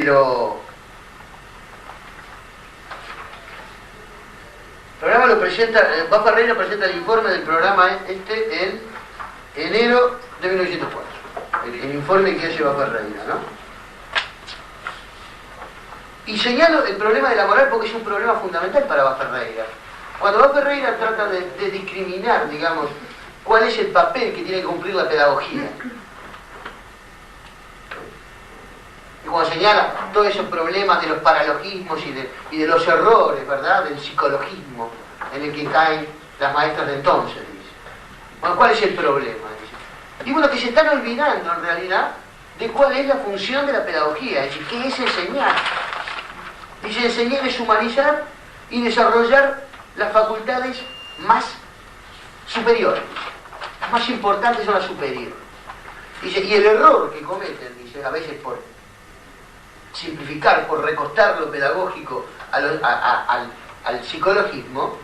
Pero el programa lo presenta, Va Ferreira presenta el informe del programa en enero de 1904. El informe que hace Va Ferreira, ¿no? Y señalo el problema de la moral porque es un problema fundamental para Va Ferreira. Cuando Va Ferreira trata de discriminar, digamos, cuál es el papel que tiene que cumplir la pedagogía. Y cuando señala todos esos problemas de los paralogismos y de los errores, ¿verdad?, del psicologismo en el que caen las maestras de entonces, dice. Bueno, ¿cuál es el problema? Dice. Y bueno, que se están olvidando en realidad de cuál es la función de la pedagogía, es decir, ¿qué es enseñar? Dice, enseñar es humanizar y desarrollar las facultades más superiores. Las más importantes son las superiores. Dice, y el error que cometen, dice, a veces por simplificar, por recortar lo pedagógico al psicologismo,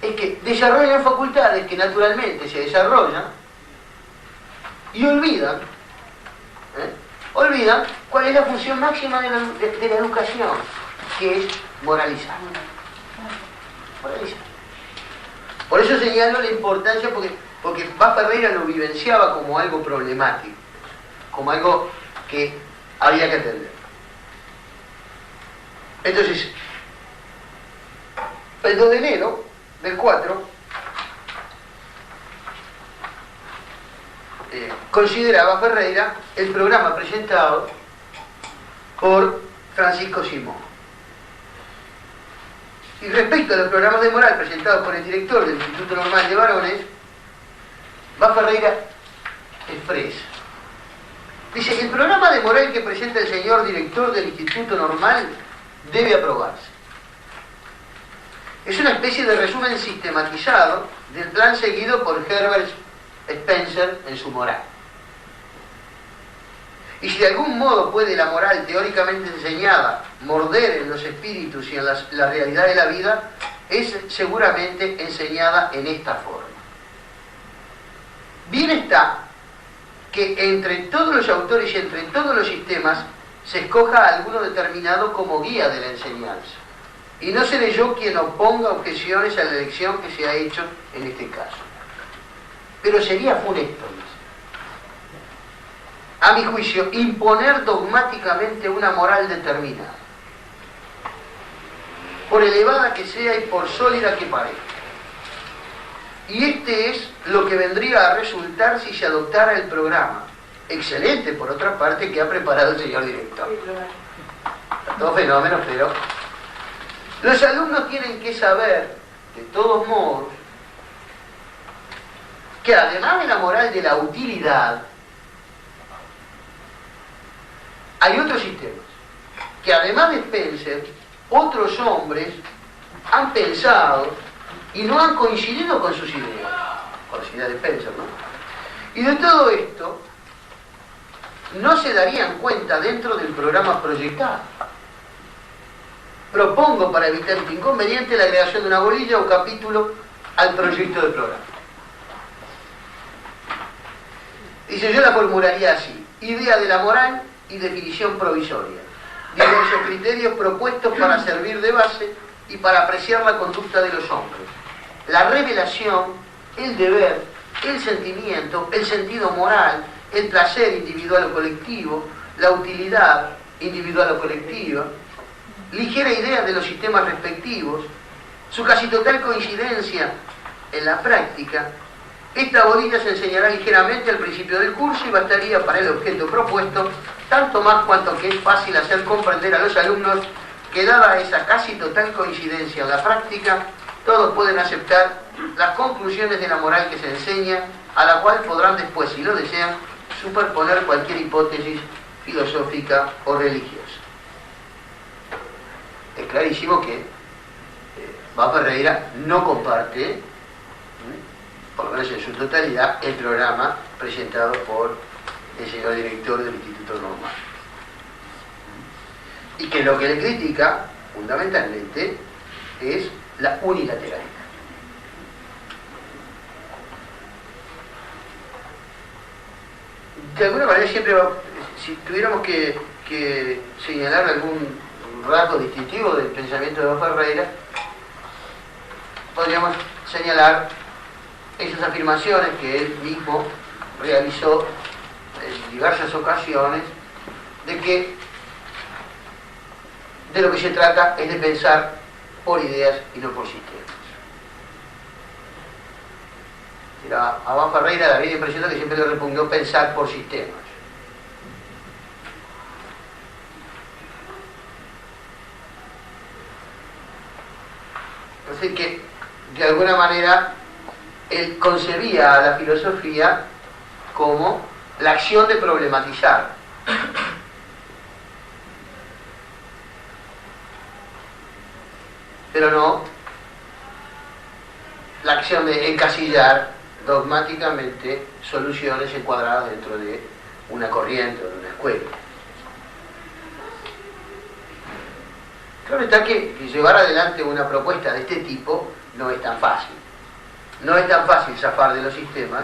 es que desarrollan facultades que naturalmente se desarrollan y olvidan cuál es la función máxima de la educación, que es moralizar. Moralizar. Por eso señalo la importancia, porque Va Ferreira lo vivenciaba como algo problemático, como algo que había que atender. Entonces, el 2 de enero del 4, consideraba Ferreira el programa presentado por Francisco Simón. Y respecto a los programas de moral presentados por el director del Instituto Normal de Varones, Va Ferreira expresa. Dice, el programa de moral que presenta el señor director del Instituto Normal debe aprobarse. Es una especie de resumen sistematizado del plan seguido por Herbert Spencer en su moral. Y si de algún modo puede la moral teóricamente enseñada morder en los espíritus y en la realidad de la vida, es seguramente enseñada en esta forma. Bien está que entre todos los autores y entre todos los sistemas se escoja alguno determinado como guía de la enseñanza. Y no seré yo quien oponga objeciones a la elección que se ha hecho en este caso. Pero sería funesto, a mi juicio, imponer dogmáticamente una moral determinada, por elevada que sea y por sólida que parezca. Y este es lo que vendría a resultar si se adoptara el programa, excelente por otra parte, que ha preparado el señor director. Todo fenómeno, pero los alumnos tienen que saber, de todos modos, que además de la moral de la utilidad, hay otros sistemas, que además de Spencer, otros hombres han pensado y no han coincidido con sus ideas, con las ideas de Spencer, ¿no? Y de todo esto no se darían cuenta dentro del programa proyectado. Propongo, para evitar este inconveniente, la creación de una bolilla o capítulo al proyecto del programa. Dice, yo la formularía así: idea de la moral y definición provisoria. Diversos criterios propuestos para servir de base y para apreciar la conducta de los hombres. La revelación, el deber, el sentimiento, el sentido moral, el placer individual o colectivo, la utilidad individual o colectiva, ligera idea de los sistemas respectivos, su casi total coincidencia en la práctica. Esta bolilla se enseñará ligeramente al principio del curso y bastaría para el objeto propuesto, tanto más cuanto que es fácil hacer comprender a los alumnos que, dada esa casi total coincidencia en la práctica, todos pueden aceptar las conclusiones de la moral que se enseña, a la cual podrán después, si lo desean, superponer cualquier hipótesis filosófica o religiosa. Es clarísimo que Va Ferreira no comparte, por lo menos en su totalidad, el programa presentado por el señor director del Instituto Normal. Y que lo que le critica, fundamentalmente, es la unilateralidad. De alguna manera siempre, si tuviéramos que que señalar algún rasgo distintivo del pensamiento de Eva Ferreira, podríamos señalar esas afirmaciones que él mismo realizó en diversas ocasiones, de que de lo que se trata es de pensar por ideas y no por sistemas. A Eva Ferreira da la impresión de que siempre le repugnó pensar por sistemas. Así que, de alguna manera, él concebía a la filosofía como la acción de problematizar. Pero no la acción de encasillar dogmáticamente soluciones encuadradas dentro de una corriente o de una escuela. Claro está que llevar adelante una propuesta de este tipo no es tan fácil. No es tan fácil zafar de los sistemas.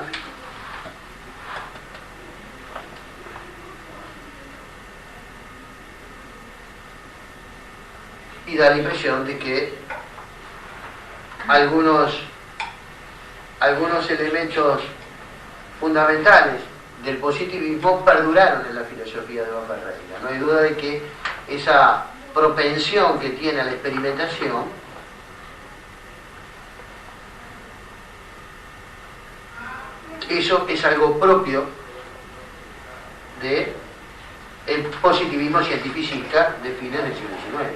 Y da la impresión de que algunos elementos fundamentales del positivismo perduraron en la filosofía de Eva Ferreira. No hay duda de que esa propensión que tiene a la experimentación eso es algo propio del positivismo cientificista de fines del siglo XIX.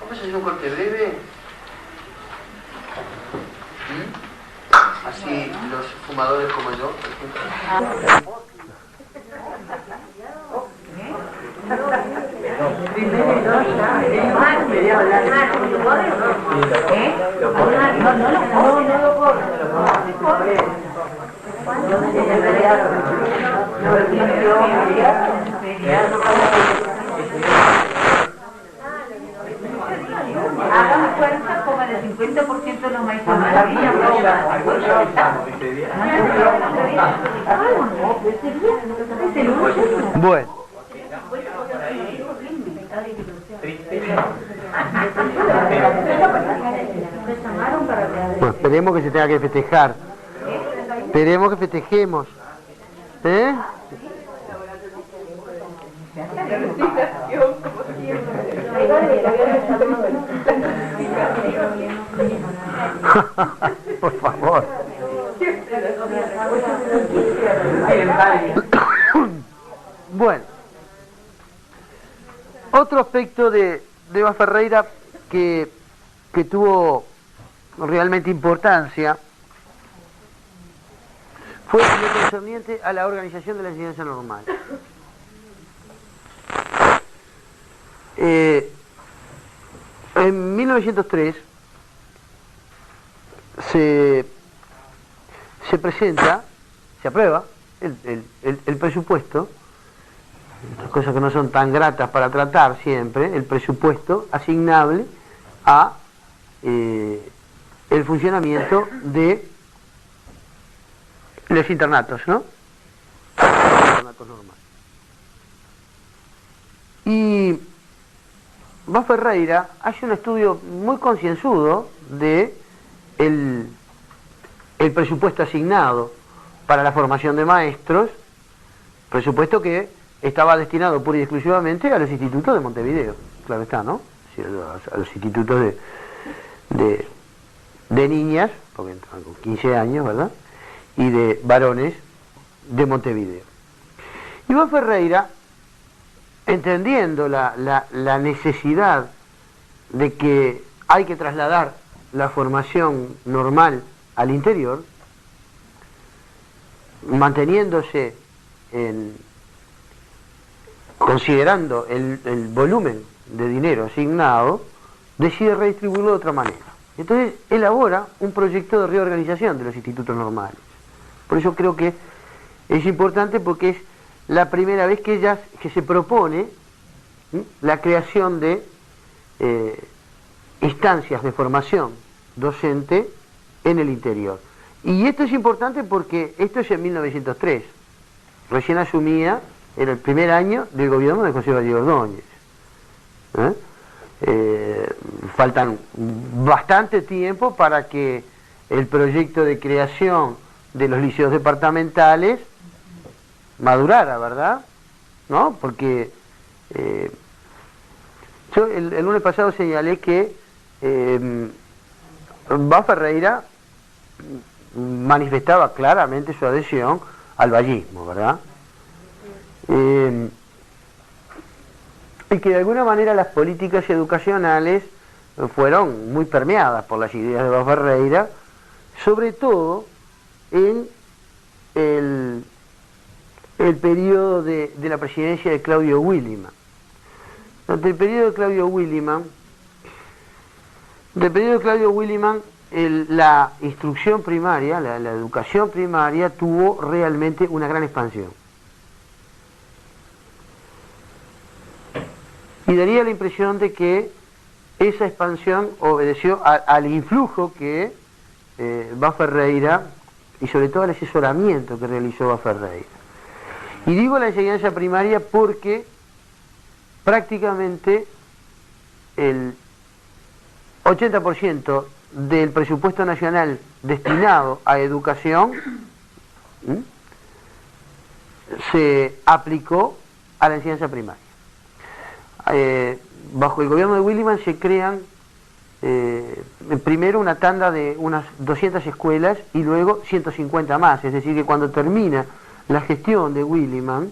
Vamos a hacer un corte breve. Así los fumadores como yo, por ejemplo. Hagan cuenta como el 50% de los maestros Bueno. Bueno, esperemos que se tenga que festejar. Esperemos que festejemos. ¿Eh? Por favor. Bueno, otro aspecto de Eva Ferreira que tuvo realmente importancia fue lo concerniente a la organización de la enseñanza normal. En 1903 se presenta, se aprueba el presupuesto, cosas que no son tan gratas para tratar siempre, el presupuesto asignable a el funcionamiento de los internatos, ¿no? Los internatos normales. Y Eva Ferreira hace un estudio muy concienzudo de el presupuesto asignado para la formación de maestros, presupuesto que estaba destinado pura y exclusivamente a los institutos de Montevideo, claro está, ¿no? Sí, a los institutos de niñas, porque entran con 15 años, ¿verdad? Y de varones de Montevideo. Y Eva Ferreira, entendiendo la necesidad de que hay que trasladar la formación normal al interior, manteniéndose considerando el volumen de dinero asignado, decide redistribuirlo de otra manera. Entonces elabora un proyecto de reorganización de los institutos normales. Por eso creo que es importante, porque es la primera vez que se propone la creación de instancias de formación docente en el interior. Y esto es importante porque esto es en 1903. Recién asumía, era el primer año del gobierno de José Valle Ordóñez. Faltan bastante tiempo para que el proyecto de creación de los liceos departamentales madurara, ¿verdad? ¿No? Porque yo el lunes pasado señalé que Bá Ferreira manifestaba claramente su adhesión al vallismo, ¿verdad? Y que de alguna manera las políticas educacionales fueron muy permeadas por las ideas de Bá Ferreira, sobre todo en el periodo de la presidencia de Claudio Williman. Durante el periodo de Claudio Williman, la instrucción primaria, la educación primaria tuvo realmente una gran expansión. Y daría la impresión de que esa expansión obedeció al influjo que Bá Ferreira, y sobre todo al asesoramiento que realizó Bá Ferreira. Y digo la enseñanza primaria porque prácticamente el 80% del presupuesto nacional destinado a educación se aplicó a la enseñanza primaria. Bajo el gobierno de Williman se crean primero una tanda de unas 200 escuelas y luego 150 más, es decir que cuando termina la gestión de Williman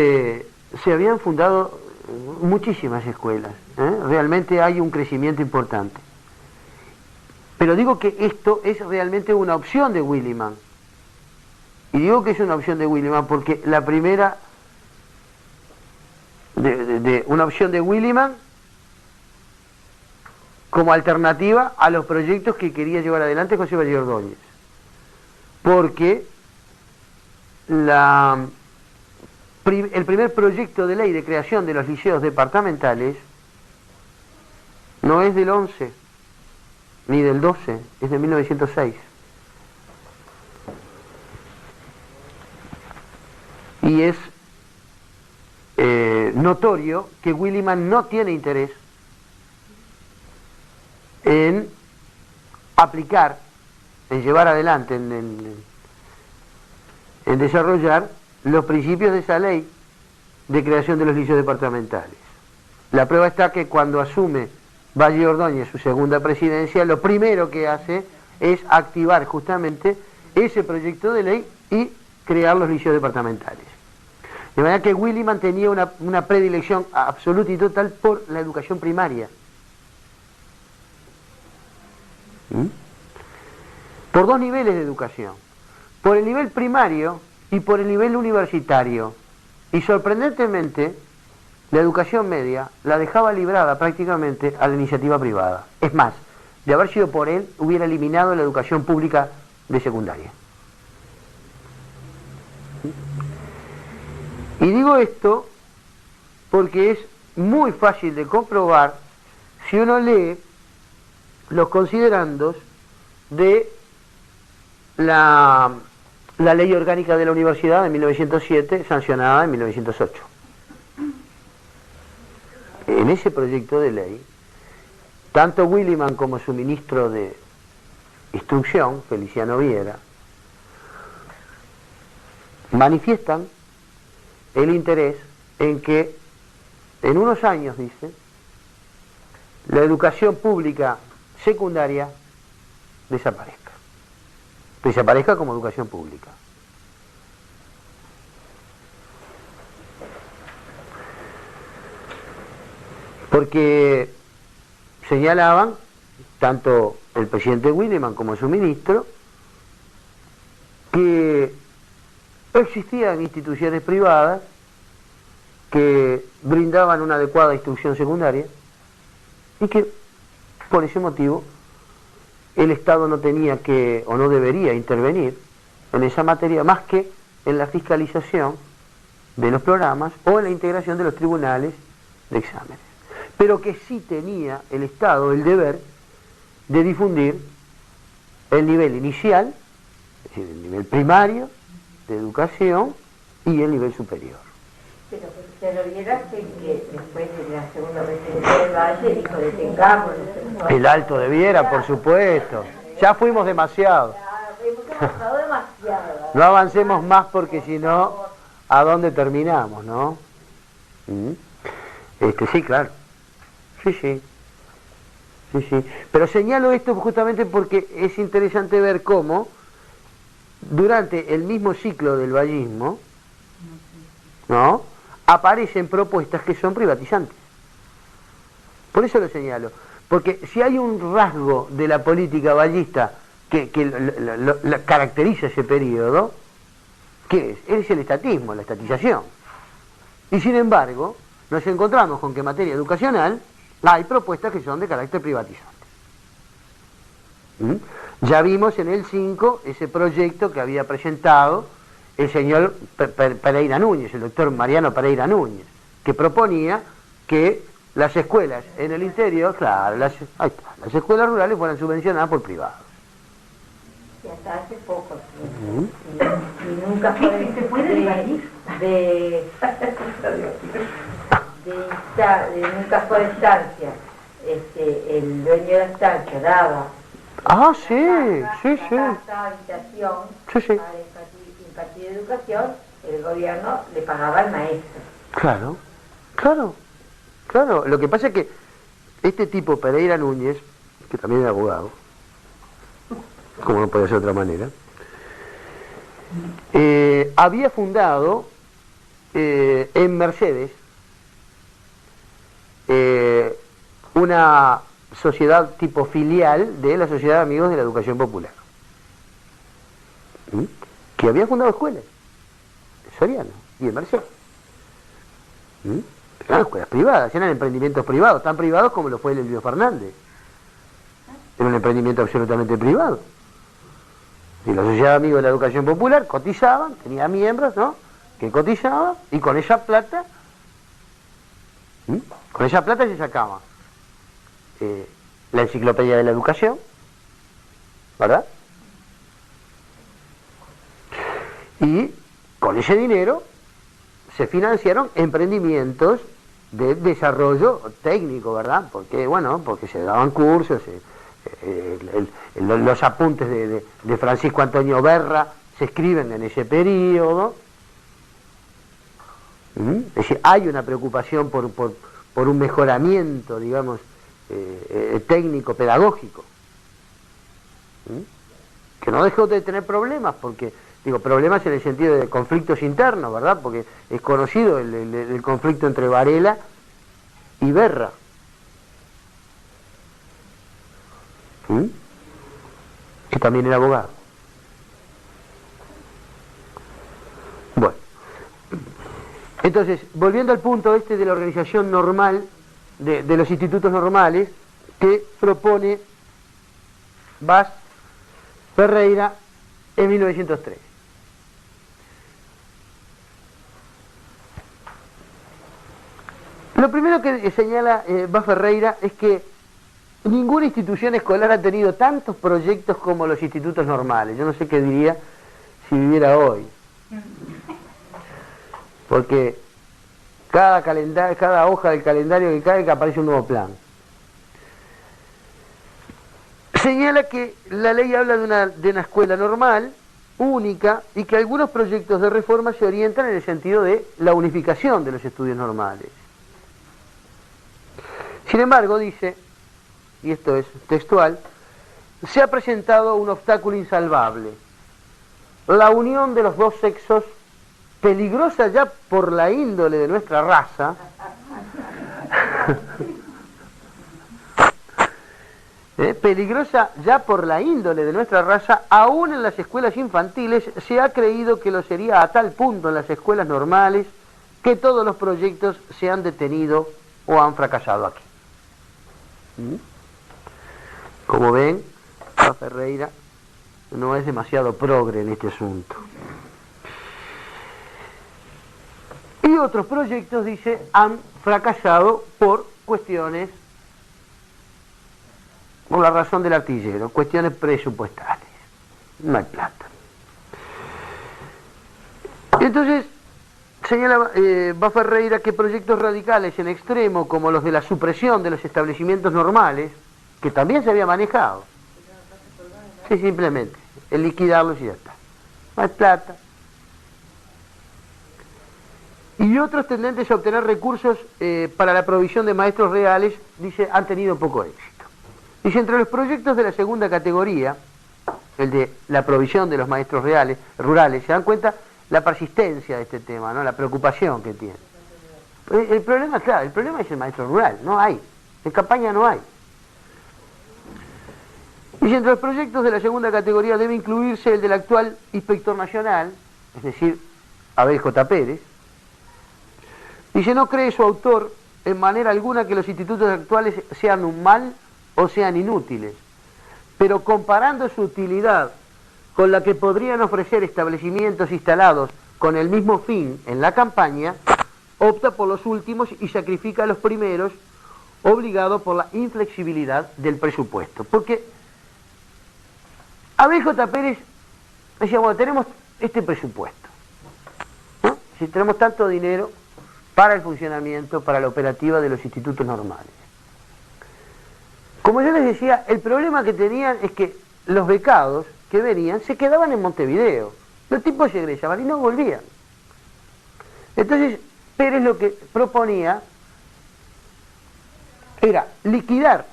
se habían fundado muchísimas escuelas, realmente hay un crecimiento importante. Pero digo que esto es realmente una opción de Williman, y digo que es una opción de Williman porque la primera una opción de Williman como alternativa a los proyectos que quería llevar adelante José Valle Ordóñez, porque el primer proyecto de ley de creación de los liceos departamentales no es del 11 ni del 12, es de 1906. Y es notorio que Williman no tiene interés en aplicar, en llevar adelante, en desarrollar los principios de esa ley de creación de los liceos departamentales. La prueba está que cuando asume Valle Ordóñez su segunda presidencia, lo primero que hace es activar justamente ese proyecto de ley y crear los liceos departamentales. De manera que Williman tenía una predilección absoluta y total por la educación primaria. Por dos niveles de educación. Por el nivel primario y por el nivel universitario. Y sorprendentemente, la educación media la dejaba librada prácticamente a la iniciativa privada. Es más, de haber sido por él, hubiera eliminado la educación pública de secundaria. Y digo esto porque es muy fácil de comprobar si uno lee los considerandos de la Ley Orgánica de la Universidad de 1907, sancionada en 1908. En ese proyecto de ley, tanto Williman como su ministro de Instrucción, Feliciano Viera, manifiestan el interés en que en unos años, dice, la educación pública secundaria desaparezca como educación pública. Porque señalaban, tanto el presidente Williman como su ministro, que existían instituciones privadas que brindaban una adecuada instrucción secundaria y que por ese motivo el Estado no tenía que o no debería intervenir en esa materia más que en la fiscalización de los programas o en la integración de los tribunales de exámenes. pero que sí tenía el Estado el deber de difundir el nivel inicial, es decir, el nivel primario de educación y el nivel superior. Pero se lo olvidaste que después de la segunda presidencia del Valle dijo detengamos El Alto de Viera, por supuesto. Ya fuimos demasiado. hemos avanzado demasiado. No avancemos más porque si no, ¿a dónde terminamos, no? Sí, claro. Sí. Pero señalo esto justamente porque es interesante ver cómo durante el mismo ciclo del vallismo, ¿no?, aparecen propuestas que son privatizantes. Por eso lo señalo. Porque si hay un rasgo de la política vallista que caracteriza ese periodo, ¿qué es? Es el estatismo, la estatización. Y sin embargo, nos encontramos con que en materia educacional hay propuestas que son de carácter privatizante. Ya vimos en el 5 ese proyecto que había presentado el señor Pereira Núñez, el doctor Mariano Pereira Núñez, que proponía que las escuelas en el interior, claro, las escuelas rurales fueran subvencionadas por privados. Y hasta hace poco, y nunca fue se puede debatir. Nunca fue de estancia. El dueño de la estancia daba casa, habitación para impartir educación, el gobierno le pagaba al maestro. Claro. Lo que pasa es que este tipo, Pereira Núñez, que también era abogado, como no puede ser de otra manera, había fundado en Mercedes una sociedad tipo filial de la Sociedad de Amigos de la Educación Popular, que había fundado escuelas en Soriano y en Mercedes. Eran escuelas privadas, eran emprendimientos privados, tan privados como lo fue el Elvio Fernández. Era un emprendimiento absolutamente privado. Y la Sociedad de Amigos de la Educación Popular cotizaban, tenía miembros, ¿no?, que cotizaban, y con esa plata se sacaba la enciclopedia de la educación, ¿verdad? Y con ese dinero se financiaron emprendimientos de desarrollo técnico, ¿verdad? Porque se daban cursos, los apuntes de Francisco Antonio Berra se escriben en ese periodo. Es decir, hay una preocupación por un mejoramiento, digamos, técnico, pedagógico, que no dejó de tener problemas, porque, digo, problemas en el sentido de conflictos internos, ¿verdad? Porque es conocido el conflicto entre Varela y Berra, que también era abogado. Bueno, entonces, volviendo al punto de la organización normal, de los institutos normales, que propone Vaz Ferreira en 1903. Lo primero que señala Vaz Ferreira es que ninguna institución escolar ha tenido tantos proyectos como los institutos normales. Yo no sé qué diría si viviera hoy. Porque cada hoja del calendario que cae, que aparece un nuevo plan. Señala que la ley habla de una escuela normal, única, y que algunos proyectos de reforma se orientan en el sentido de la unificación de los estudios normales. Sin embargo, dice, y esto es textual, se ha presentado un obstáculo insalvable: la unión de los dos sexos, peligrosa ya por la índole de nuestra raza, peligrosa ya por la índole de nuestra raza, aún en las escuelas infantiles se ha creído que lo sería a tal punto en las escuelas normales que todos los proyectos se han detenido o han fracasado aquí. Como ven, Vaz Ferreira no es demasiado progre en este asunto. Y otros proyectos, dice, han fracasado por cuestiones, por la razón del artillero, cuestiones presupuestales. No hay plata. Entonces, señala va Ferreira que proyectos radicales en extremo, como los de la supresión de los establecimientos normales, que también se había manejado, sí, simplemente, el liquidarlos y ya está. No hay plata. Y otros tendentes a obtener recursos para la provisión de maestros reales, dice, han tenido poco éxito. Dice, entre los proyectos de la segunda categoría, el de la provisión de los maestros rurales, se dan cuenta la persistencia de este tema, ¿no? La preocupación que tiene. El problema, claro, el problema es el maestro rural, no hay. En campaña no hay. Dice, entre los proyectos de la segunda categoría debe incluirse el del actual inspector nacional, es decir, Abel J. Pérez. Dice, no cree su autor en manera alguna que los institutos actuales sean un mal o sean inútiles, pero comparando su utilidad con la que podrían ofrecer establecimientos instalados con el mismo fin en la campaña, opta por los últimos y sacrifica a los primeros, obligado por la inflexibilidad del presupuesto. Porque Abel J. Pérez decía, bueno, tenemos este presupuesto, ¿no? Si tenemos tanto dinero para el funcionamiento, para la operativa de los institutos normales. Como yo les decía, el problema que tenían es que los becados que venían se quedaban en Montevideo. Los tipos se egresaban y no volvían. Entonces, Pérez lo que proponía era liquidar,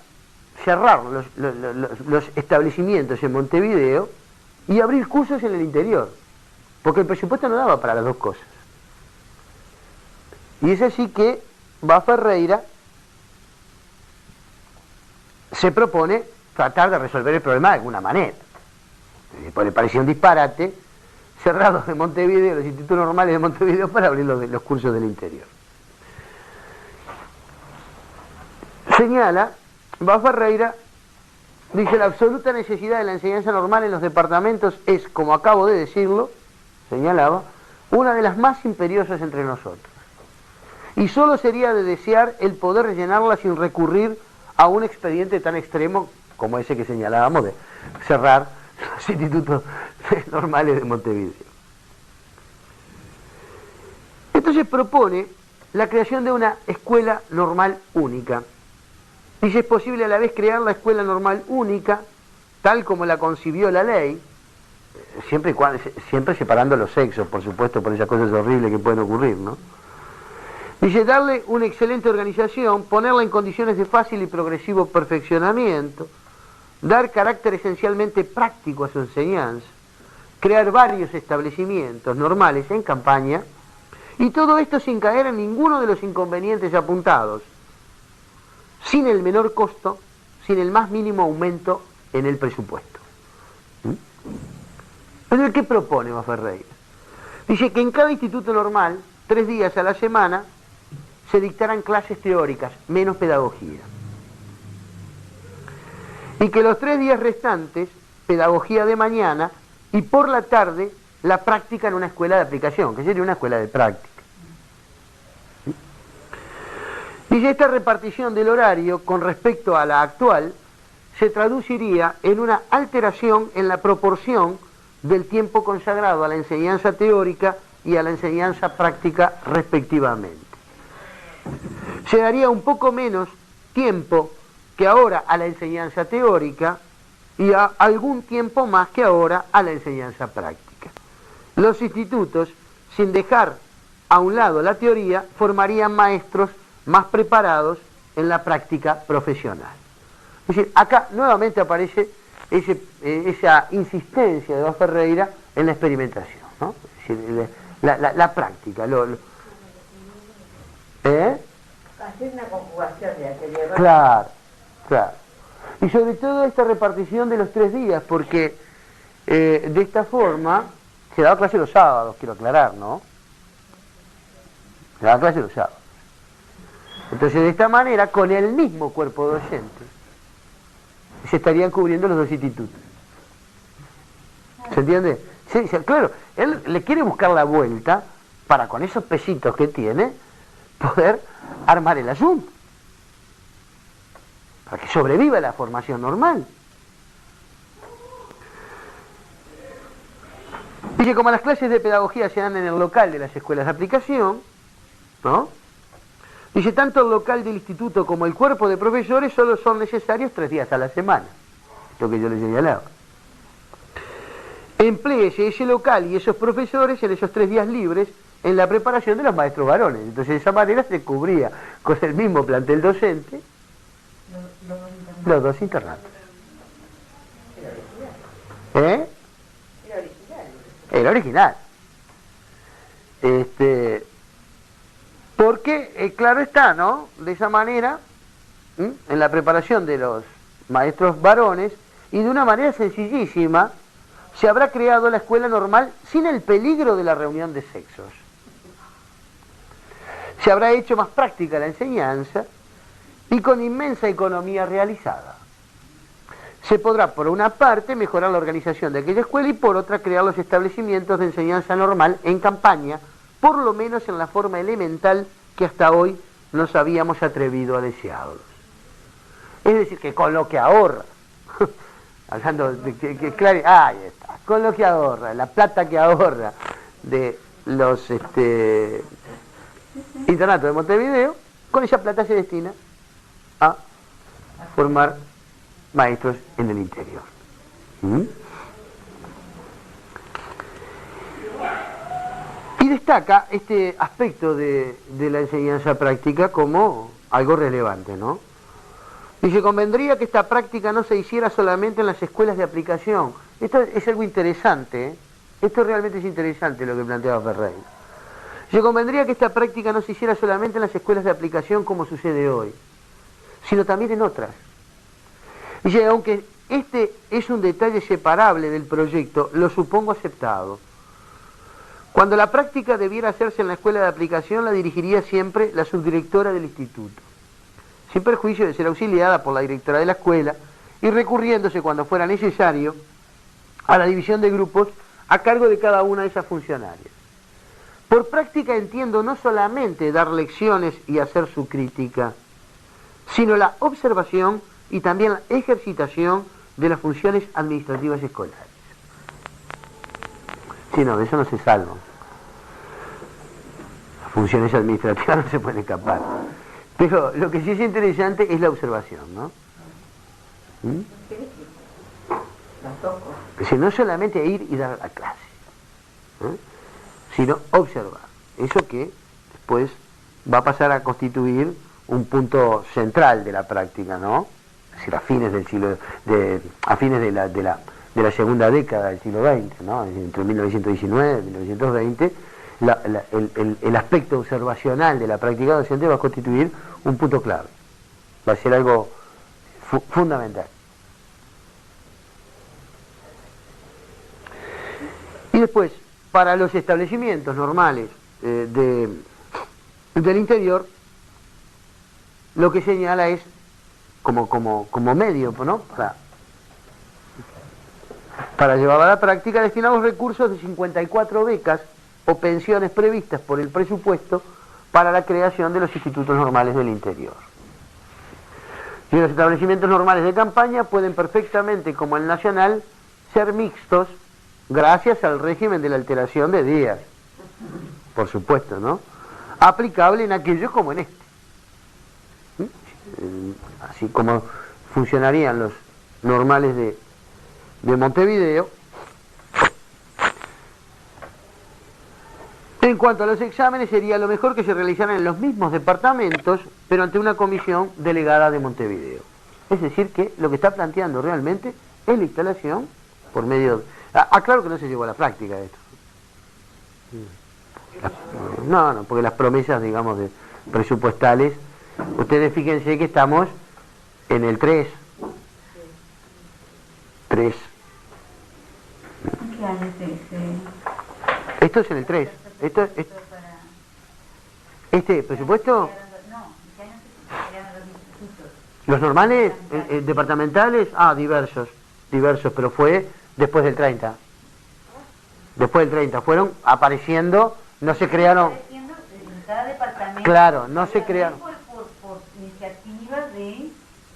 cerrar los establecimientos en Montevideo y abrir cursos en el interior, porque el presupuesto no daba para las dos cosas. Y es así que va Ferreira se propone tratar de resolver el problema de alguna manera. Después le parecía un disparate cerrados de Montevideo, los institutos normales de Montevideo, para abrir los cursos del interior. Señala, va Ferreira, dice, la absoluta necesidad de la enseñanza normal en los departamentos es, como acabo de decirlo, señalaba, una de las más imperiosas entre nosotros. Y solo sería de desear el poder rellenarla sin recurrir a un expediente tan extremo como ese que señalábamos de cerrar los institutos normales de Montevideo. Entonces propone la creación de una escuela normal única. Dice, es posible a la vez crear la escuela normal única, tal como la concibió la ley, siempre separando los sexos, por supuesto, por esas cosas horribles que pueden ocurrir, ¿no? Dice, darle una excelente organización, ponerla en condiciones de fácil y progresivo perfeccionamiento, dar carácter esencialmente práctico a su enseñanza, crear varios establecimientos normales en campaña, y todo esto sin caer en ninguno de los inconvenientes apuntados, sin el menor costo, sin el más mínimo aumento en el presupuesto. Pero ¿qué propone Ferreira? Dice que en cada instituto normal, 3 días a la semana, se dictaran clases teóricas, menos pedagogía. Y que los 3 días restantes, pedagogía de mañana, y por la tarde, la práctica en una escuela de aplicación, que sería una escuela de práctica. Dice, esta repartición del horario con respecto a la actual se traduciría en una alteración en la proporción del tiempo consagrado a la enseñanza teórica y a la enseñanza práctica respectivamente. Se daría un poco menos tiempo que ahora a la enseñanza teórica y a algún tiempo más que ahora a la enseñanza práctica. Los institutos, sin dejar a un lado la teoría, formarían maestros más preparados en la práctica profesional. Es decir, acá nuevamente aparece esa insistencia de Ferreira en la experimentación, ¿no? Es decir, la práctica. Hacer una conjugación de la teoría. Claro, claro. Y sobre todo esta repartición de los 3 días, porque de esta forma se daba clase los sábados, quiero aclarar, ¿no? Se daba clase los sábados. Entonces, de esta manera, con el mismo cuerpo docente, se estarían cubriendo los 2 institutos. ¿Se entiende? Sí, claro, él le quiere buscar la vuelta para, con esos pesitos que tiene, poder armar el asunto. para que sobreviva la formación normal. Dice, como las clases de pedagogía se dan en el local de las escuelas de aplicación, ¿no? Dice, tanto el local del instituto como el cuerpo de profesores solo son necesarios 3 días a la semana. Lo que yo les señalaba. Empléese ese local y esos profesores en esos 3 días libres en la preparación de los maestros varones. Entonces, de esa manera se cubría con el mismo plantel docente los 2 internatos. ¿Eh? El original. Porque, claro está, ¿no? De esa manera, en la preparación de los maestros varones, y de una manera sencillísima, se habrá creado la escuela normal sin el peligro de la reunión de sexos. Se habrá hecho más práctica la enseñanza y con inmensa economía realizada. Se podrá, por una parte, mejorar la organización de aquella escuela y por otra, crear los establecimientos de enseñanza normal en campaña, por lo menos en la forma elemental que hasta hoy nos habíamos atrevido a desearlos. Es decir, que con lo que ahorra, hablando de claro, ahí está, con lo que ahorra, la plata que ahorra de los internatos de Montevideo, con esa plata se destina a formar maestros en el interior. Y destaca este aspecto de la enseñanza práctica como algo relevante, ¿no? Dice, convendría que esta práctica no se hiciera solamente en las escuelas de aplicación. Esto es algo interesante, ¿eh? Esto realmente es interesante lo que planteaba Ferreira. Dice, convendría que esta práctica no se hiciera solamente en las escuelas de aplicación como sucede hoy, sino también en otras. Dice, aunque este es un detalle separable del proyecto, lo supongo aceptado. Cuando la práctica debiera hacerse en la escuela de aplicación, la dirigiría siempre la subdirectora del instituto, sin perjuicio de ser auxiliada por la directora de la escuela y recurriéndose cuando fuera necesario a la división de grupos a cargo de cada una de esas funcionarias. Por práctica entiendo no solamente dar lecciones y hacer su crítica, sino la observación y también la ejercitación de las funciones administrativas escolares. Sí, no, de eso no se salvan. Las funciones administrativas no se pueden escapar. Pero lo que sí es interesante es la observación, ¿no? Es decir, no solamente ir y dar la clase, sino observar. Eso que después va a pasar a constituir un punto central de la práctica, ¿no? Es decir, a fines del siglo, a fines de la segunda década del siglo XX, ¿no? Entre 1919 y 1920, el aspecto observacional de la práctica docente va a constituir un punto clave. Va a ser algo fundamental. Y después, para los establecimientos normales del interior, lo que señala es como medio, ¿no? Para llevar a la práctica, destinar los recursos de 54 becas o pensiones previstas por el presupuesto para la creación de los institutos normales del interior. Y los establecimientos normales de campaña pueden perfectamente, como el nacional, ser mixtos gracias al régimen de la alteración de días, por supuesto, ¿no? Aplicable en aquellos como en este. Así como funcionarían los normales de Montevideo. En cuanto a los exámenes, sería lo mejor que se realizaran en los mismos departamentos, pero ante una comisión delegada de Montevideo. Es decir, que lo que está planteando realmente es la instalación por medio de... claro que no se llevó a la práctica esto. No, porque las promesas, digamos, presupuestales, ustedes fíjense que estamos en el 3. ¿Qué año es ese? Esto es en el 3. Este presupuesto, No, ¿qué año se crearon los institutos? los normales, departamentales, diversos, pero fue después del 30. Después del 30, fueron apareciendo, no se crearon... En cada departamento. Claro, no se crearon... Por iniciativa de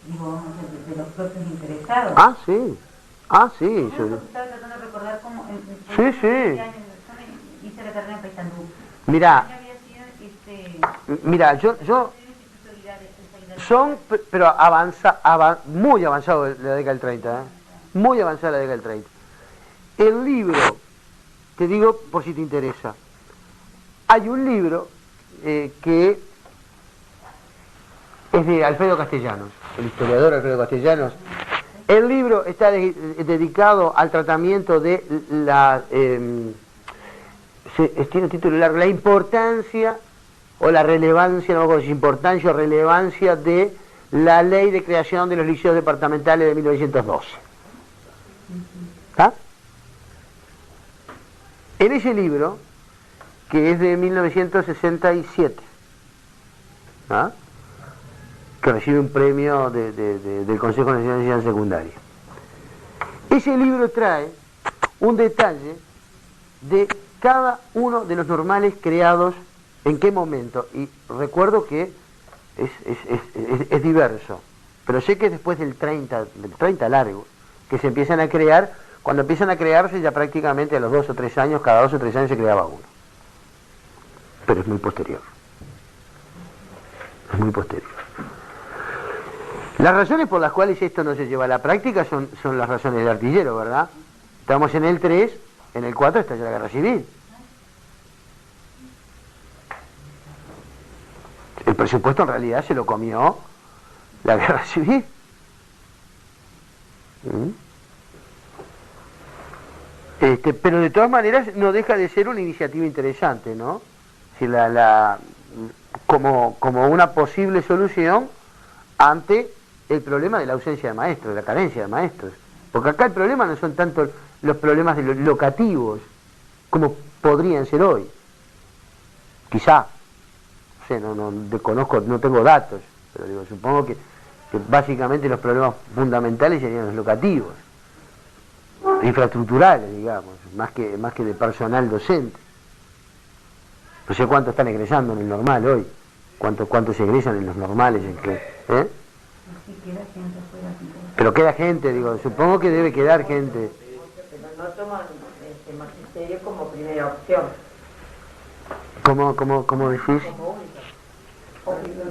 digo, de los propios interesados. Ah, sí. Ah, sí. Yo estaba tratando de recordar cómo... Sí, sí. Yo hice la carrera en Paysandú. Mirá, Había sido, mira, yo son, pero muy avanzado la década del 30, ¿eh? Muy avanzada la década del 30. El libro, te digo por si te interesa, hay un libro que es de Alfredo Castellanos, el historiador Alfredo Castellanos. El libro está dedicado al tratamiento de la... tiene un título largo, la importancia o la relevancia, no me acuerdo si importancia o relevancia de la ley de creación de los liceos departamentales de 1912. ¿Está? En ese libro, que es de 1967, ¿ah? Que recibe un premio del Consejo Nacional de Enseñanza Secundaria. Ese libro trae un detalle de cada uno de los normales creados en qué momento, y recuerdo que es diverso, pero sé que es después del 30 largo, que se empiezan a crear. Cuando empiezan a crearse ya prácticamente a los 2 o 3 años, cada 2 o 3 años se creaba uno, pero es muy posterior, es muy posterior. Las razones por las cuales esto no se lleva a la práctica son las razones del artillero, ¿verdad? Estamos en el 3, en el 4 está ya la guerra civil. El presupuesto en realidad se lo comió la guerra civil. Pero de todas maneras no deja de ser una iniciativa interesante, ¿no? Si como una posible solución ante el problema de la ausencia de maestros, de la carencia de maestros. Porque acá el problema no son tanto los problemas de los locativos como podrían ser hoy. Quizá. No desconozco, no tengo datos, pero digo, supongo que básicamente los problemas fundamentales serían los locativos, infraestructurales, digamos, más que de personal docente. No sé cuántos están egresando en el normal hoy, cuántos se egresan en los normales, Pero queda gente, digo, supongo que debe quedar gente. Pero no toman magisterio como primera opción. ¿Cómo decís?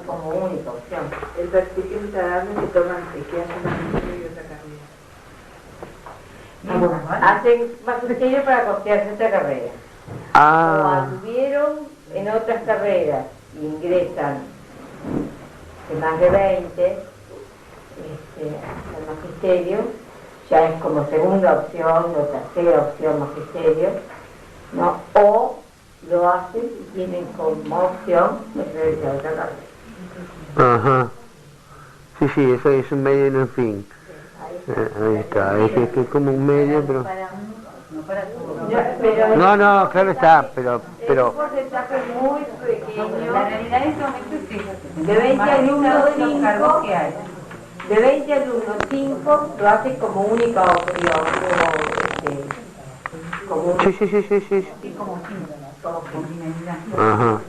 Como única opción. El partido ciudadano que toman, que hacen magisterio y otra carrera. Hacen magisterio para costearse otra carrera. O anduvieron en otras carreras, ingresan de más de 20 al magisterio, ya es como segunda opción o tercera opción magisterio, ¿no? O lo hacen y tienen como opción meterse a otra carrera. Ajá. Sí, eso es un medio y no un fin. Ahí está, es como un medio, pero... No, claro está, pero... Es un porcentaje muy pequeño. La realidad en este momento es que De 20 alumnos, 5, que hay. de 20 alumnos, 5 lo hacen como única opción, como Sí. Sí, como finalidad. Ajá.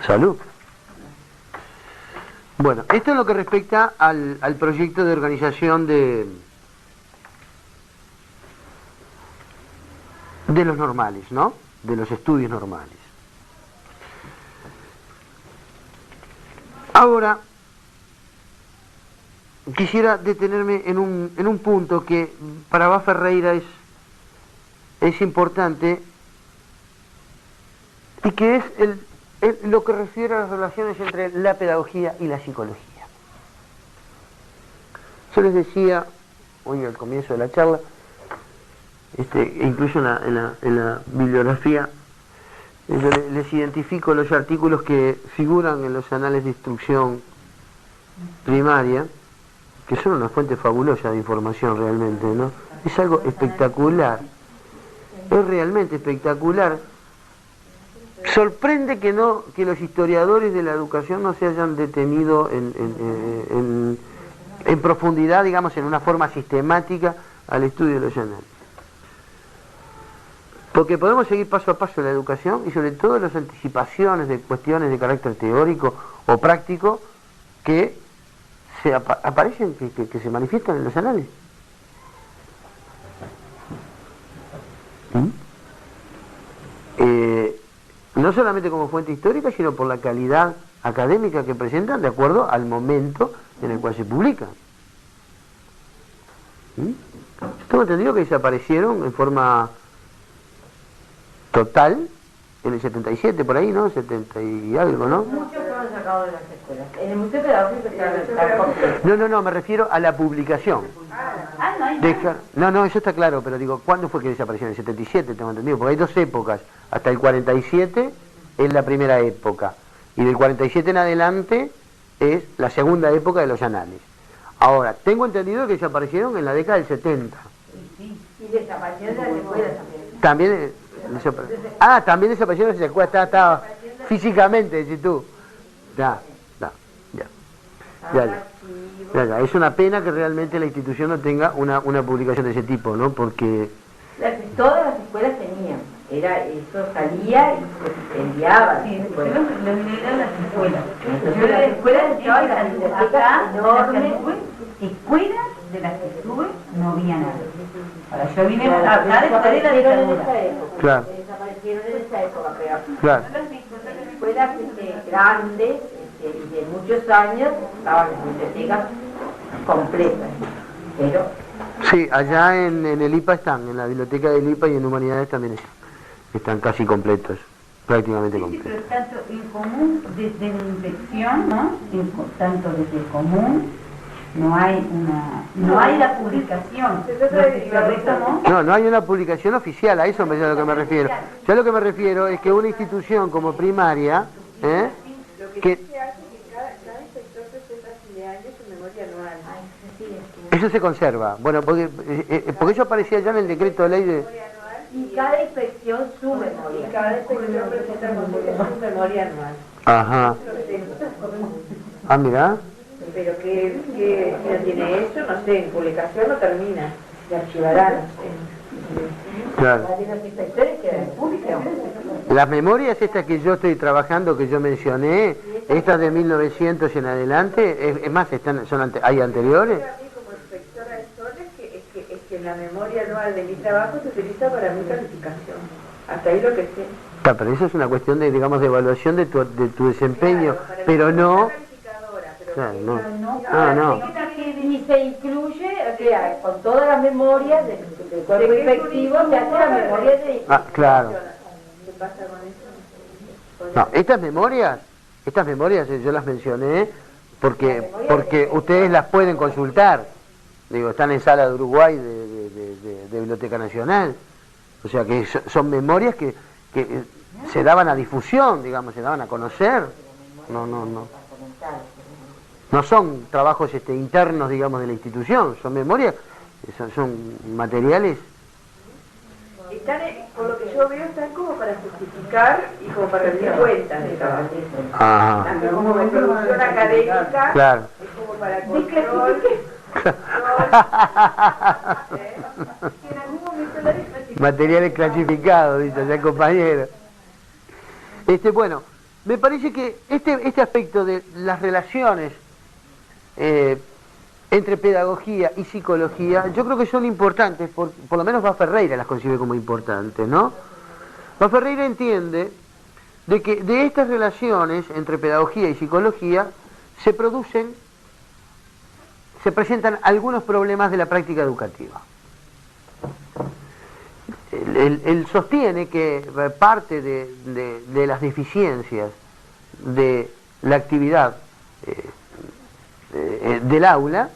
Salud. Bueno, esto es lo que respecta al proyecto de organización de los normales, ¿no? De los estudios normales. Ahora, quisiera detenerme en un punto que para Abad Ferreira es importante y que es lo que refiere a las relaciones entre la pedagogía y la psicología. Yo les decía hoy al comienzo de la charla, incluso en la bibliografía, yo les identifico los artículos que figuran en los anales de instrucción primaria, que son una fuente fabulosa de información realmente, ¿no? Es algo espectacular, es realmente espectacular. Sorprende que los historiadores de la educación no se hayan detenido en profundidad, digamos, en una forma sistemática al estudio de los anales. Porque podemos seguir paso a paso la educación y sobre todo las anticipaciones de cuestiones de carácter teórico o práctico que aparecen, que se manifiestan en los anales. No solamente como fuente histórica, sino por la calidad académica que presentan de acuerdo al momento en el cual se publican. Tengo entendido que desaparecieron en forma total en el 77, por ahí, ¿no? 70 y algo, ¿no? Muchos fueron sacados de las escuelas. En el Museo Pedagógico está completo. No, me refiero a la publicación. No, eso está claro, pero digo, ¿cuándo fue que desapareció? En el 77, tengo entendido, porque hay dos épocas. Hasta el 47 es la primera época, y del 47 en adelante es la segunda época de los anales. Ahora, tengo entendido que desaparecieron en la década del 70. Y desaparecieron de las escuelas también. También desaparecieron de las escuelas, estaba físicamente, decís tú. Ya. Es una pena que realmente la institución no tenga una publicación de ese tipo, ¿no? Porque todas las escuelas tenían, eso salía y se enviaba. Sí, yo lo miré en las escuelas. Yo en las escuelas estaba la biblioteca enorme. Escuelas de las que estuve no había nada. Ahora yo vine acá después de la dictadura. Claro. Desaparecieron en esa época, pero claro. escuelas grandes de muchos años estaban las bibliotecas completas, pero sí, allá en el IPA están, en la biblioteca del IPA y en Humanidades también están casi completos, prácticamente completos. Sí, pero tanto en común, desde la inspección, ¿no? Tanto desde el común, no hay la publicación. No hay una publicación oficial, a eso es a lo que me refiero. Yo a lo que me refiero es que una institución como primaria, que cada inspector presenta a fin de año su memoria anual. eso se conserva. Bueno, porque eso aparecía ya en el decreto de ley de... Y cada inspección su memoria. Y cada inspector presenta su memoria anual. Ajá. Mira. Pero que no tiene eso, no sé, en publicación no termina, se archivará, no sé. Claro. Los inspectores quedan públicos. Las memorias estas que yo estoy trabajando, que yo mencioné, estas de 1900 en adelante, es más, hay anteriores. A mí como inspectora de soles es que la memoria anual de mi trabajo se utiliza para mi calificación. Hasta ahí lo que sé. Pero eso es una cuestión de, digamos, de evaluación de tu desempeño, Claro, pero no... Claro, no. Y se incluye, o sea, con todas las memorias del cuerpo inspectivo, se hace la memoria de... Claro. ¿Qué pasa con eso? No, estas memorias yo las mencioné porque ustedes las pueden consultar. Digo, están en Sala de Uruguay de Biblioteca Nacional. O sea que son memorias que se daban a difusión, digamos, se daban a conocer. No son trabajos internos, digamos, de la institución, son memorias, son materiales. Están, por lo que yo veo, están como para justificar y como para rendir cuentas de trabajo. Ajá. Como de producción académica, Claro. es como para control. Materiales clasificados, dice ya el compañero. Bueno, me parece que este aspecto de las relaciones entre pedagogía y psicología, yo creo que son importantes, por lo menos Ferreira las concibe como importantes, ¿no? Ferreira entiende de que de estas relaciones entre pedagogía y psicología se presentan algunos problemas de la práctica educativa. Él sostiene que parte de las deficiencias de la actividad del aula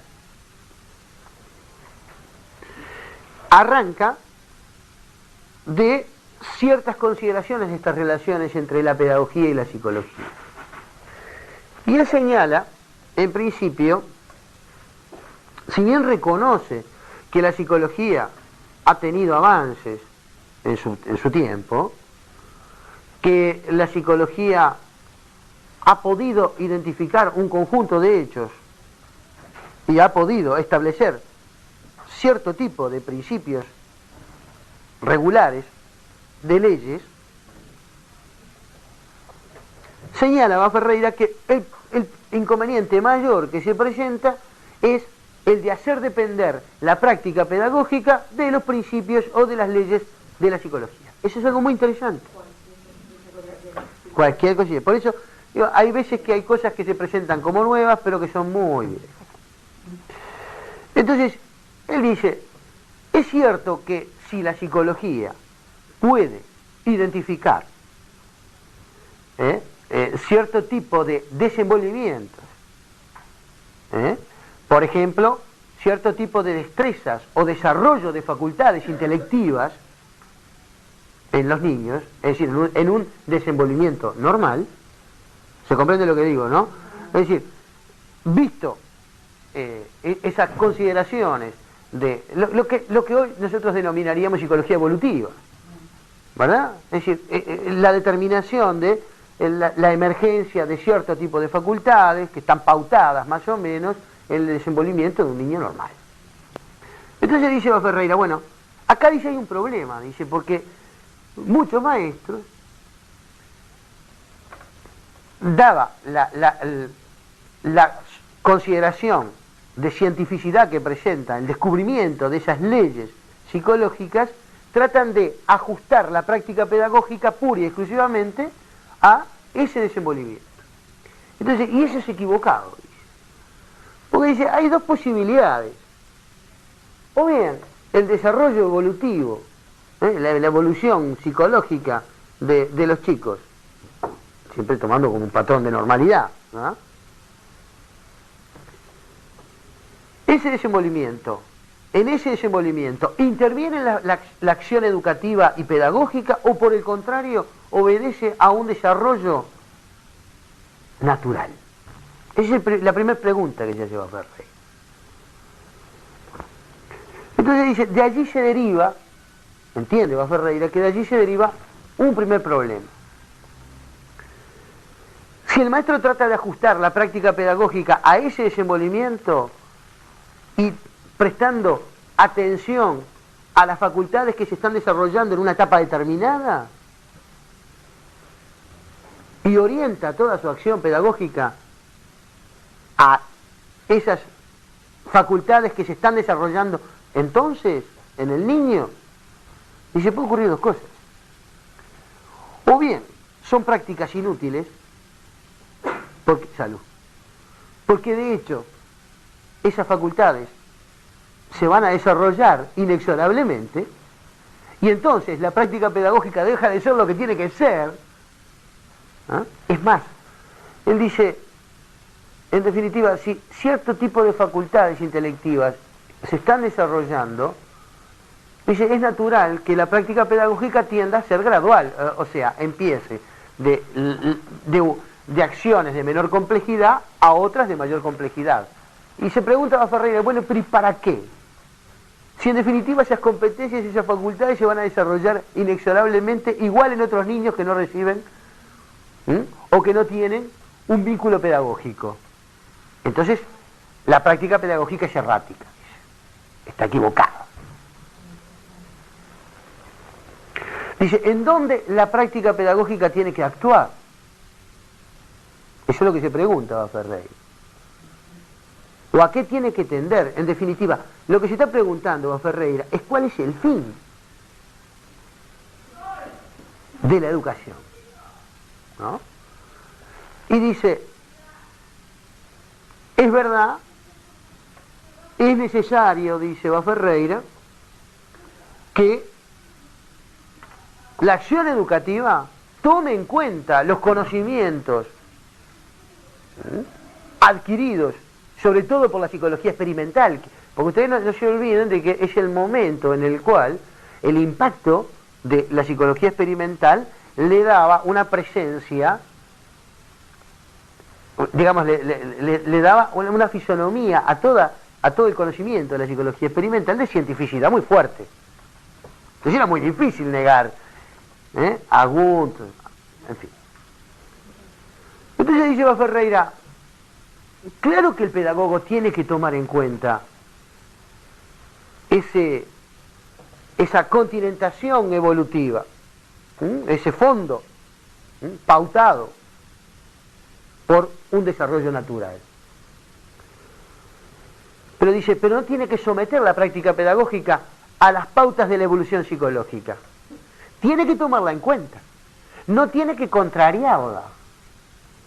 arranca de ciertas consideraciones de estas relaciones entre la pedagogía y la psicología. Y él señala, en principio, si bien reconoce que la psicología ha tenido avances en su tiempo, que la psicología ha podido identificar un conjunto de hechos y ha podido establecer cierto tipo de principios regulares, de leyes, señala Ferreira que el inconveniente mayor que se presenta es el de hacer depender la práctica pedagógica de los principios o de las leyes de la psicología. Eso es algo muy interesante. Cualquier cosilla. Por eso, digo, hay veces que hay cosas que se presentan como nuevas, pero que son muy viejas. Entonces, él dice, es cierto que si la psicología puede identificar cierto tipo de desenvolvimientos, por ejemplo, cierto tipo de destrezas o desarrollo de facultades intelectivas en los niños, es decir, en un desenvolvimiento normal, se comprende lo que digo, ¿no? Es decir, visto esas consideraciones de lo que hoy nosotros denominaríamos psicología evolutiva, ¿verdad? Es decir, la determinación de la emergencia de cierto tipo de facultades que están pautadas más o menos en el desenvolvimiento de un niño normal. Entonces dice Ferreira, bueno, acá dice hay un problema, dice, porque muchos maestros daba la consideración de cientificidad que presenta el descubrimiento de esas leyes psicológicas, tratan de ajustar la práctica pedagógica pura y exclusivamente a ese desenvolvimiento. Entonces, y eso es equivocado, dice. Porque dice, hay dos posibilidades. O bien, el desarrollo evolutivo, la evolución psicológica de los chicos, siempre tomando como un patrón de normalidad, ¿no? Ese desenvolvimiento, en ese desenvolvimiento, ¿interviene la acción educativa y pedagógica o por el contrario obedece a un desarrollo natural? Esa es la primera pregunta que se hace Ferreira. Entonces dice, de allí se deriva, entiende Ferreira, que de allí se deriva un primer problema. Si el maestro trata de ajustar la práctica pedagógica a ese desenvolvimiento y prestando atención a las facultades que se están desarrollando en una etapa determinada y orienta toda su acción pedagógica a esas facultades que se están desarrollando entonces en el niño, y se puede ocurrir dos cosas. O bien son prácticas inútiles, porque de hecho esas facultades se van a desarrollar inexorablemente y entonces la práctica pedagógica deja de ser lo que tiene que ser. Es más, él dice, en definitiva, si cierto tipo de facultades intelectivas se están desarrollando, dice, es natural que la práctica pedagógica tienda a ser gradual, o sea, empiece de acciones de menor complejidad a otras de mayor complejidad. Y se pregunta a Ferreira, bueno, pero ¿y para qué? Si en definitiva esas competencias y esas facultades se van a desarrollar inexorablemente igual en otros niños que no reciben o que no tienen un vínculo pedagógico. Entonces, la práctica pedagógica es errática, está equivocada. Dice, ¿en dónde la práctica pedagógica tiene que actuar? Eso es lo que se pregunta Ferreira. ¿O a qué tiene que tender? En definitiva, lo que se está preguntando Ferreira es cuál es el fin de la educación, ¿no? Y dice, es verdad, es necesario, dice Ferreira, que la acción educativa tome en cuenta los conocimientos adquiridos sobre todo por la psicología experimental, porque ustedes no se olviden de que es el momento en el cual el impacto de la psicología experimental le daba una presencia, digamos, le daba una fisonomía a todo el conocimiento de la psicología experimental de cientificidad muy fuerte. Entonces era muy difícil negar a Wundt, en fin. Entonces dice Ferreira, claro que el pedagogo tiene que tomar en cuenta esa continentación evolutiva, ese fondo pautado por un desarrollo natural. Pero dice, pero no tiene que someter la práctica pedagógica a las pautas de la evolución psicológica. Tiene que tomarla en cuenta. No tiene que contrariarla.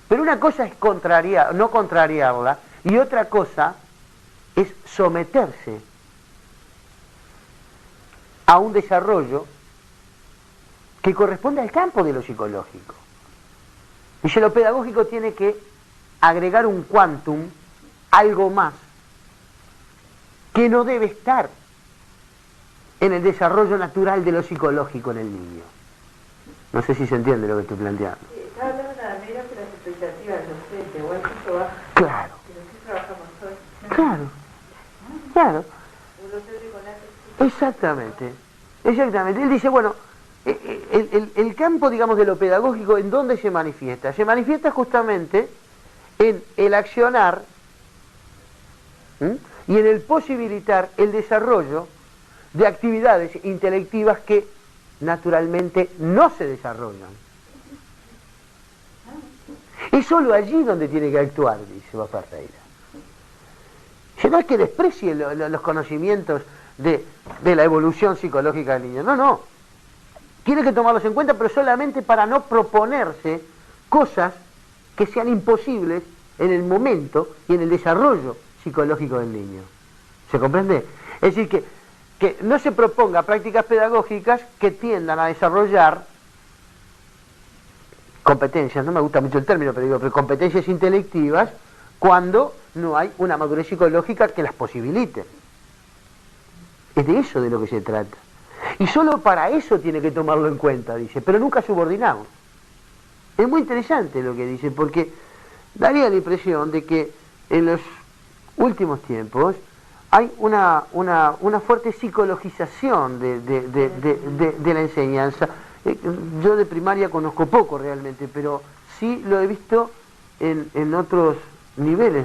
Pero una cosa es no contrariarla y otra cosa es someterse a un desarrollo que corresponde al campo de lo psicológico. Dice, lo pedagógico tiene que agregar un quantum, algo más, que no debe estar en el desarrollo natural de lo psicológico en el niño. No sé si se entiende lo que estoy planteando. Sí, está hablando nada menos que las expectativas del docente, o el curso baja. Claro. Que nosotros trabajamos hoy. Claro. Un docente con altas. Exactamente. Él dice, bueno, el campo, digamos, de lo pedagógico, ¿en dónde se manifiesta? Se manifiesta justamente en el accionar y en el posibilitar el desarrollo de actividades intelectivas que naturalmente no se desarrollan. Es solo allí donde tiene que actuar, dice Ferreira. No es que desprecie los conocimientos de la evolución psicológica del niño, no. Tiene que tomarlos en cuenta, pero solamente para no proponerse cosas que sean imposibles en el momento y en el desarrollo psicológico del niño. ¿Se comprende? Es decir, que no se proponga prácticas pedagógicas que tiendan a desarrollar competencias, no me gusta mucho el término, pero digo, competencias intelectivas cuando no hay una madurez psicológica que las posibilite. Es de eso de lo que se trata. Y solo para eso tiene que tomarlo en cuenta, dice, pero nunca subordinamos. Es muy interesante lo que dice, porque daría la impresión de que en los últimos tiempos hay una fuerte psicologización de la enseñanza. Yo de primaria conozco poco realmente, pero sí lo he visto en otros niveles.